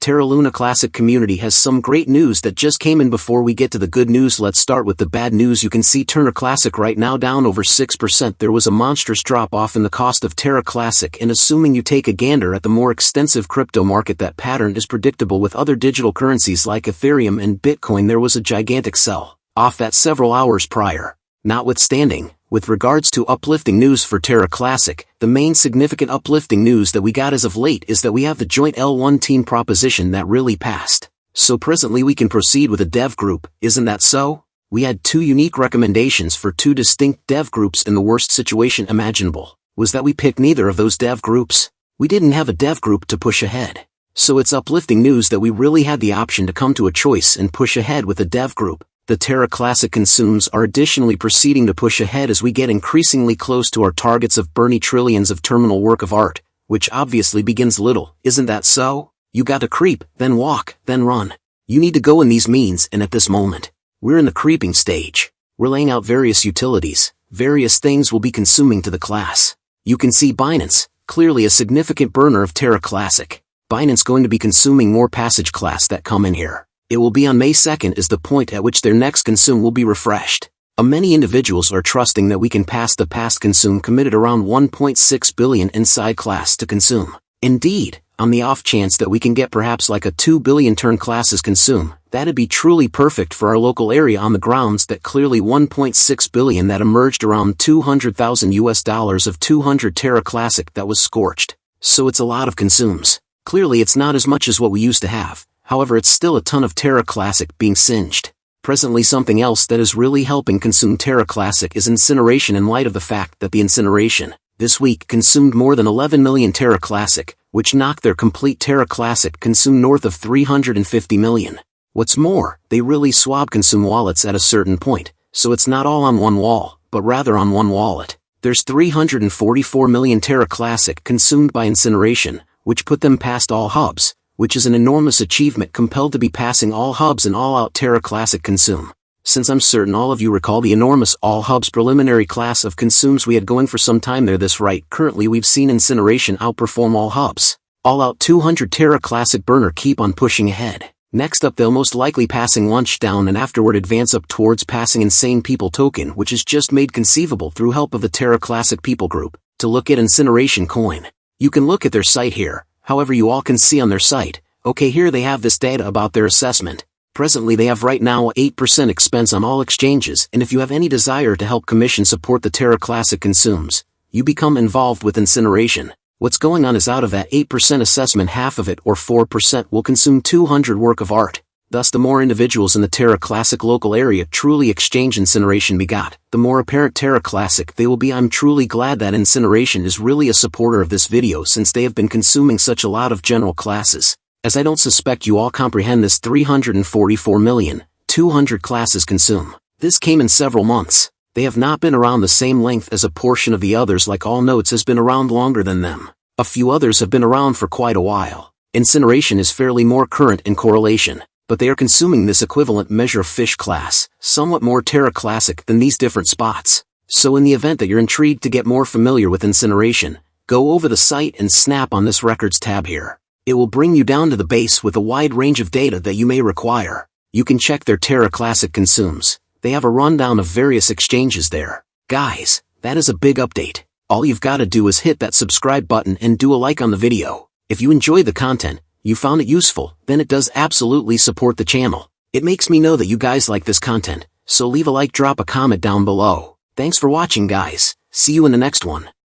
Terra Luna Classic community has some great news that just came in. Before we get to the good news, let's start with the bad news. You can see Terra Classic right now down over 6%. There was a monstrous drop off in the cost of Terra Classic, and assuming you take a gander at the more extensive crypto market, that pattern is predictable with other digital currencies like Ethereum and Bitcoin. There was a gigantic sell off that several hours prior. Notwithstanding, with regards to uplifting news for Terra Classic, the main significant uplifting news that we got as of late is that we have the joint L1 team proposition that really passed. So presently we can proceed with a dev group, isn't that so? We had two unique recommendations for two distinct dev groups in the worst situation imaginable. Was that we picked neither of those dev groups? We didn't have a dev group to push ahead. So it's uplifting news that we really had the option to come to a choice and push ahead with a dev group. The Terra Classic consumes are additionally proceeding to push ahead as we get increasingly close to our targets of Bernie trillions of terminal work of art, which obviously begins little, isn't that so? You got to creep, then walk, then run. You need to go in these means, and at this moment, we're in the creeping stage. We're laying out various utilities, various things will be consuming to the class. You can see Binance, clearly a significant burner of Terra Classic. Binance going to be consuming more passage class that come in here. It will be on May 2nd is the point at which their next consume will be refreshed. Many individuals are trusting that we can pass the past consume committed around 1.6 billion inside class to consume. Indeed, on the off chance that we can get perhaps like a 2 billion turn classes consume, that'd be truly perfect for our local area on the grounds that clearly 1.6 billion that emerged around $200,000 of 200 Terra Classic that was scorched. So it's a lot of consumes. Clearly it's not as much as what we used to have. However, it's still a ton of Terra Classic being singed. Presently something else that is really helping consume Terra Classic is incineration, in light of the fact that the incineration, this week, consumed more than 11 million Terra Classic, which knocked their complete Terra Classic consume north of 350 million. What's more, they really swab consume wallets at a certain point, so it's not all on one wall, but rather on one wallet. There's 344 million Terra Classic consumed by incineration, which put them past all hubs, which is an enormous achievement, compelled to be passing all hubs and all-out Terra Classic consume. Since I'm certain all of you recall the enormous all hubs preliminary class of consumes we had going for some time there, this right currently we've seen incineration outperform all hubs. All-out 200 Terra Classic burner keep on pushing ahead. Next up they'll most likely passing Lunch down and afterward advance up towards passing Insane People token, which is just made conceivable through help of the Terra Classic people group. To look at incineration coin, you can look at their site here. However, you all can see on their site, okay, here they have this data about their assessment. Presently they have right now a 8% expense on all exchanges, and if you have any desire to help commission support the Terra Classic consumes, you become involved with incineration. What's going on is out of that 8% assessment, half of it or 4% will consume 200 work of art. Thus the more individuals in the Terra Classic local area truly exchange incineration begot, the more apparent Terra Classic they will be. I'm truly glad that incineration is really a supporter of this video, since they have been consuming such a lot of general classes, as I don't suspect you all comprehend this 344 million, 200 classes consume. This came in several months. They have not been around the same length as a portion of the others, like all notes has been around longer than them. A few others have been around for quite a while. Incineration is fairly more current in correlation, but they are consuming this equivalent measure of fish class, somewhat more Terra Classic than these different spots. So in the event that you're intrigued to get more familiar with incineration, go over the site and snap on this records tab here. It will bring you down to the base with a wide range of data that you may require. You can check their Terra Classic consumes. They have a rundown of various exchanges there. Guys, that is a big update. All you've got to do is hit that subscribe button and do a like on the video. If you enjoy the content, you found it useful, then it does absolutely support the channel. It makes me know that you guys like this content, so leave a like, drop a comment down below. Thanks for watching guys, see you in the next one.